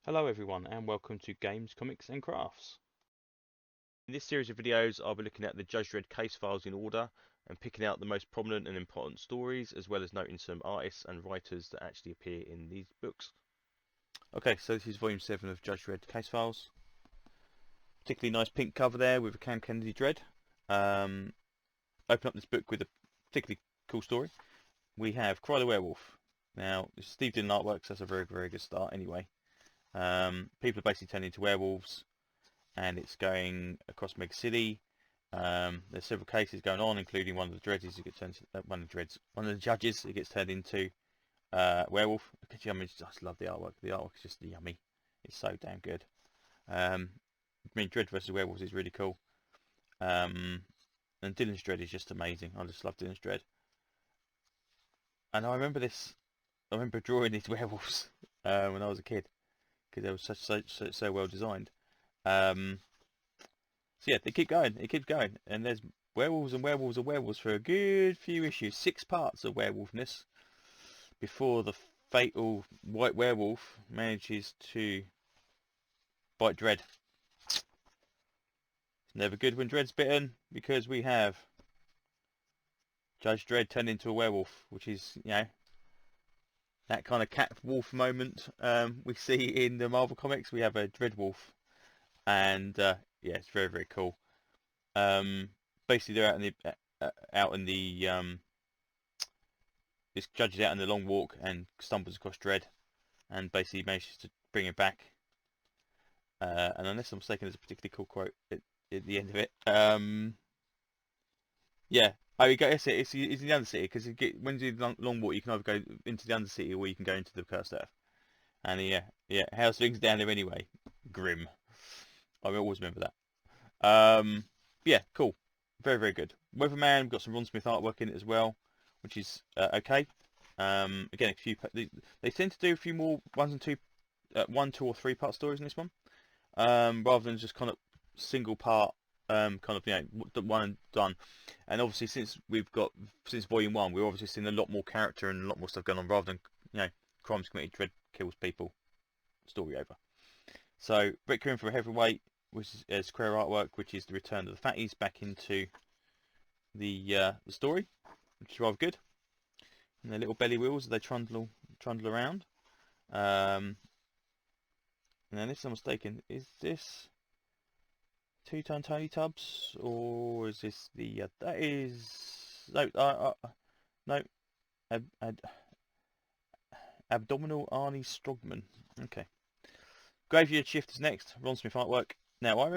Hello everyone and welcome to Games, Comics and Crafts. In this series of videos I'll be looking at the Judge Dredd case files in order and picking out the most prominent and important stories, as well as noting some artists and writers that actually appear in these books. Okay, so this is volume 7 of Judge Dredd case files. Particularly nice pink cover there with a Cam Kennedy Dredd. Open up this book with a particularly cool story. We have Cry the Werewolf. Now, this is Steve Dillon artwork, so that's a very, very good start anyway. People are basically turning into werewolves, and it's going across Mega City. There's several cases going on, including one of the judges who gets turned who gets turned into werewolf. I just love the artwork. The artwork is just yummy. It's so damn good. Dredd versus werewolves is really cool. And Dylan's Dredd is just amazing. I just love Dylan's Dredd. And I remember drawing these werewolves when I was a kid, because they were so well designed. So yeah, they keep going. It keeps going, and there's werewolves and werewolves and werewolves for a good few issues. 6 parts of werewolfness before the fatal white werewolf manages to bite Dredd. It's never good when Dredd's bitten, because we have Judge Dredd turned into a werewolf, which is, that kind of cat wolf moment we see in the Marvel comics. We have a Dredd wolf, and yeah, it's very, very cool. Basically, they're this judge is out in the long walk and stumbles across Dredd, and basically manages to bring him back. And unless I'm mistaken, there's a particularly cool quote at the end of it. Yeah. Oh, you go. It's in the Undercity, because when you do the long walk, you can either go into the Undercity or you can go into the Cursed Earth. And yeah, how's things down there anyway? Grim. I always remember that. Yeah, cool. Very, very good. Weatherman, we've got some Ron Smith artwork in it as well, which is okay. Again, they tend to do a few more 1, 2, or 3 part stories in this one, rather than just kind of single part, kind of one and done. And obviously, since volume 1, we've obviously seen a lot more character and a lot more stuff going on, rather than crimes committed, Dredd kills people, story over. So Rick Coon for a heavyweight, which is square artwork, which is the return of the fatties back into the story, which is rather good. And their little belly wheels as they trundle around. And then, if I'm mistaken, is this 2-Ton Tony Tubs, or is this the that is no Abdominal Arnie Strogman. Okay. Graveyard Shift is next. Ron Smith artwork. Now, I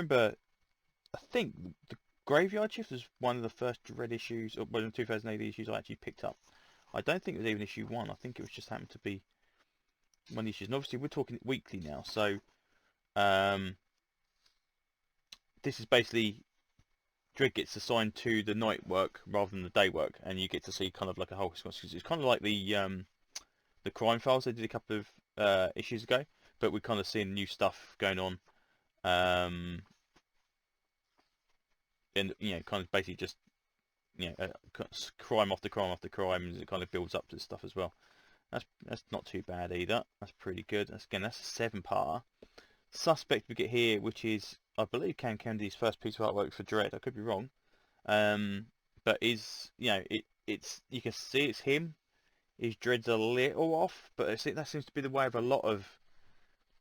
think the Graveyard Shift was one of the first Dredd issues, or one of the 2008 issues I actually picked up. I don't think it was even issue 1. I think it was just happened to be one of the issues. And obviously, we're talking weekly now, so this is basically Dredd gets assigned to the night work rather than the day work, and you get to see kind of like a whole sequence. It's kind of like the crime files they did a couple of issues ago, but we're kind of seeing new stuff going on, and kind of basically just crime after crime after crime, and it kind of builds up to stuff as well. That's not too bad either. That's pretty good. That's a 7-parter. Suspect we get here, which is, I believe, Cam Kennedy's first piece of artwork for Dredd. I could be wrong, but is it's you can see it's him. His Dredd's a little off, but that seems to be the way of a lot of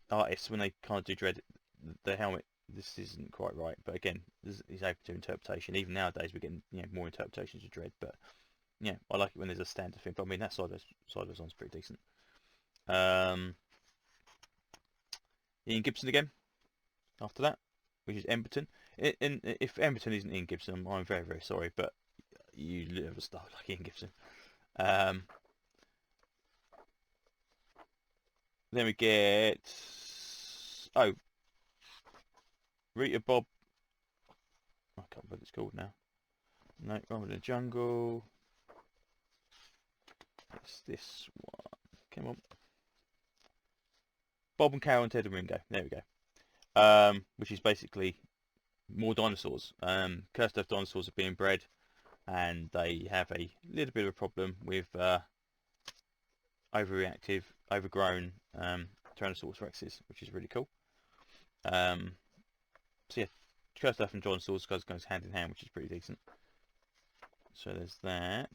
artists when they kind of do Dredd. The helmet, this isn't quite right, but again, he's open to interpretation. Even nowadays, we're getting more interpretations of Dredd, but I like it when there's a standard thing. But I mean, that sideways one's pretty decent. Ian Gibson again after that, which is Emberton. And if Emberton isn't Ian Gibson, I'm very, very sorry, but you live a star like Ian Gibson. Then we get Rita Bob. I can't remember what it's called now. No, Robin in the Jungle. It's this one. Come on. Bob and Carol and Ted and Ringo. There we go. Which is basically more dinosaurs. Cursed Earth dinosaurs are being bred, and they have a little bit of a problem with overreactive, overgrown Tyrannosaurus Rexes, which is really cool. So yeah, Cursed Earth and Tyrannosaurus goes hand in hand, which is pretty decent. So there's that.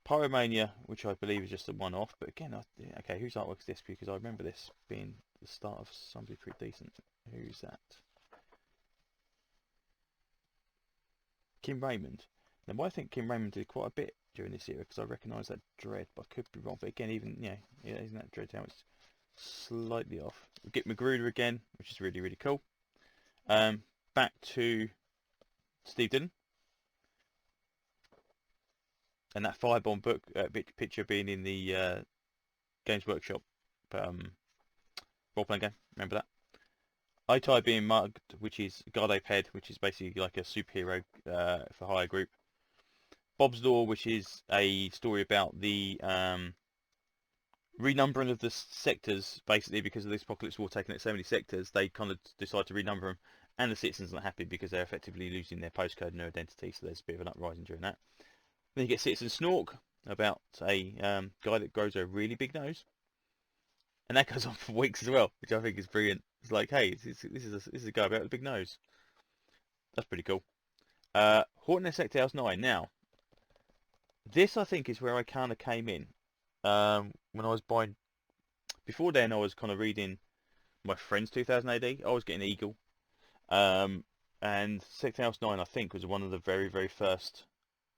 Pyromania, which I believe is just a one-off, but again, okay, whose artwork is this? Because I remember this being the start of somebody pretty decent. Who's that? Kim Raymond. Now, I think Kim Raymond did quite a bit during this era, because I recognise that Dredd, but I could be wrong. But again, even, yeah, isn't that Dredd how it's slightly off. We get Magruder again, which is really, really cool. Back to Steve Dillon. And that Firebomb book picture being in the Games Workshop role-playing game. Remember that? Itai being mugged, which is Guard Ape Head, which is basically like a superhero for hire group. Bob's Law, which is a story about the renumbering of the sectors, basically because of this apocalypse war taking out so many sectors, they kind of decide to renumber them, and the citizens are not happy because they're effectively losing their postcode and their identity, so there's a bit of an uprising during that. Then you get Citizen Snork, about a guy that grows a really big nose, and that goes on for weeks as well, which I think is brilliant. It's like, hey, this is a guy about a big nose. That's pretty cool. Horton Sector House 9. Now, this I think is where I kind of came in. When I was buying, before then I was kind of reading my friend's 2000 AD. I was getting Eagle, and Sector House 9 I think was one of the very, very first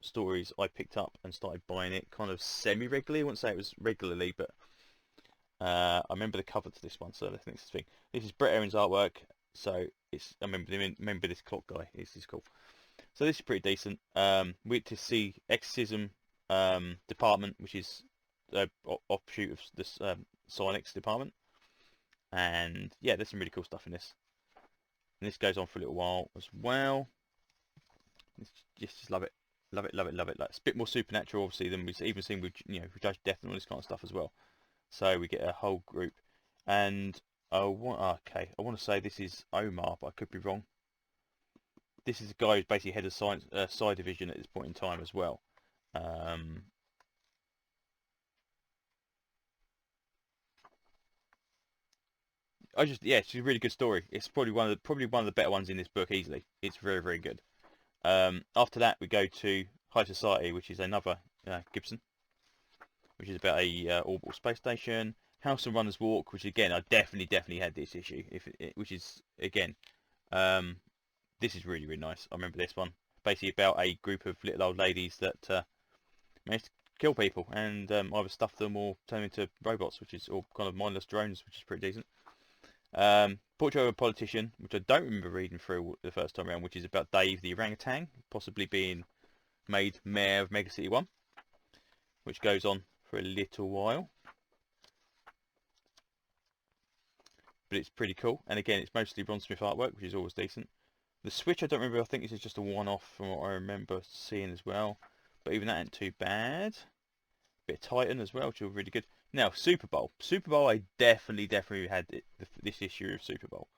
stories I picked up and started buying it kind of semi-regularly. I wouldn't say it was regularly, but I remember the cover to this one, so I think it's the thing. This is Brett Aaron's artwork, so it's I remember this clock guy. This is cool. So this is pretty decent. We get to see Exorcism Department, which is an offshoot of this Psionics Department, and yeah, there's some really cool stuff in this. And this goes on for a little while as well. Just love it. Love it, love it, love it. Like, it's a bit more supernatural, obviously, than we've even seen with, with Judge Death and all this kind of stuff as well. So we get a whole group. And I want to say this is Omar, but I could be wrong. This is a guy who's basically head of science side division at this point in time as well. It's a really good story. It's probably one of the better ones in this book easily. It's very, very good. After that, we go to High Society, which is another Gibson, which is about a orbital space station. House and Runner's Walk, which again I definitely had this issue. Which is again, this is really, really nice. I remember this one. Basically about a group of little old ladies that managed to kill people and either stuff them or turn them into robots, or kind of mindless drones, which is pretty decent. Portrait of a Politician, which I don't remember reading through the first time around, which is about Dave the orangutan possibly being made mayor of Mega City 1, which goes on for a little while. But it's pretty cool, and again, it's mostly Ron Smith artwork, which is always decent. The Switch, I don't remember. I think this is just a one-off from what I remember seeing as well. But even that ain't too bad. Bit of Titan as well, which is really good. Now, Super Bowl. Super Bowl, I definitely had this issue of Super Bowl.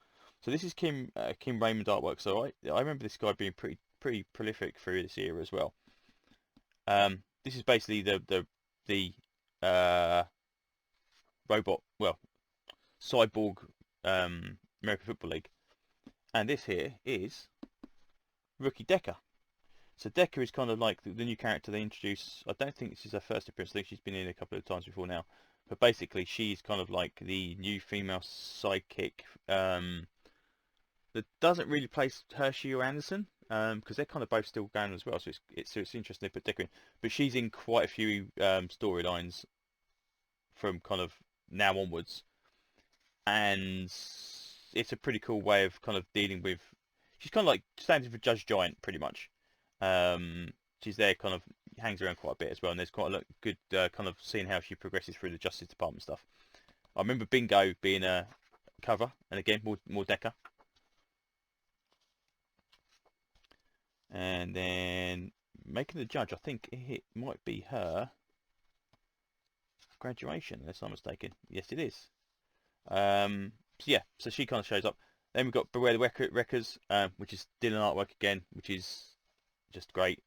So this is Kim Raymond artwork. So I remember this guy being pretty prolific through this era as well. This is basically the robot, cyborg American Football League, and this here is Rookie Decker. So Decker is kind of like the new character they introduce. I don't think this is her first appearance. I think she's been in a couple of times before now. But basically, she's kind of like the new female sidekick that doesn't really place Hershey or Anderson, because they're kind of both still going as well. So it's interesting they put Decker in. But she's in quite a few storylines from kind of now onwards, and it's a pretty cool way of kind of dealing with. She's kind of like standing for Judge Giant, pretty much. She's there, kind of hangs around quite a bit as well, and there's quite a good kind of seeing how she progresses through the Justice Department stuff. I remember Bingo being a cover, and again more Decker. And then Making the Judge, I think it might be her graduation, unless I'm mistaken. Yes, it is. So she kind of shows up. Then we've got Beware the Wreckers, which is Dylan artwork again, which is just great.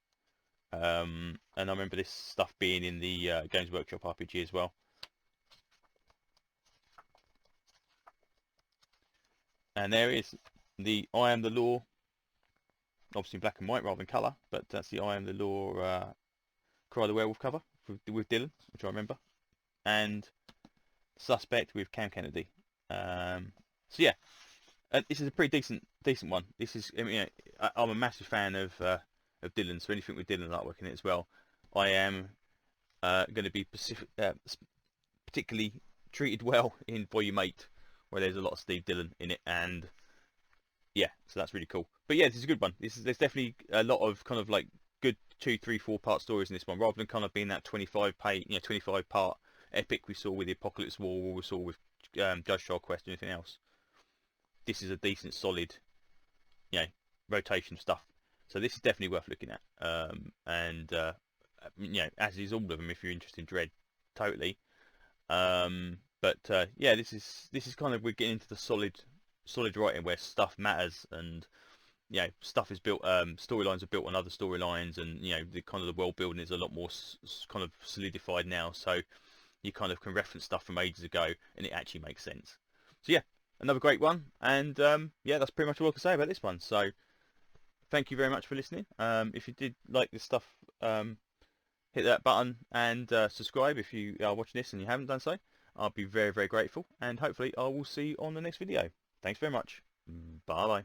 And I remember this stuff being in the Games Workshop RPG as well. And there is the I Am the Law, obviously in black and white rather than colour, but that's the I Am the Law Cry the Werewolf cover with Dylan, which I remember, and Suspect with Cam Kennedy. So yeah, this is a pretty decent one. This is, I mean, I'm a massive fan of Dylan, so anything with Dylan artwork in it as well. I am going to be particularly treated well in Volume 8, where there's a lot of Steve Dillon in it, and yeah, so that's really cool. But yeah, this is a good one. There's definitely a lot of kind of like good 2, 3, 4 part stories in this one, rather than kind of being that 25 part epic we saw with the Apocalypse War, or we saw with Judge Dredd Quest, and anything else. This is a decent, solid, rotation of stuff. So this is definitely worth looking at. As is all of them, if you're interested in Dredd, totally. Yeah, this is kind of, we're getting into the solid writing where stuff matters, and stuff is built, storylines are built on other storylines, and the kind of the world building is a lot more kind of solidified now, so you kind of can reference stuff from ages ago and it actually makes sense. So yeah, another great one, and yeah, that's pretty much all I can say about this one. So thank you very much for listening. If you did like this stuff, hit that button and subscribe if you are watching this and you haven't done so. I'll be very, very grateful, and hopefully I will see you on the next video. Thanks very much. Bye bye.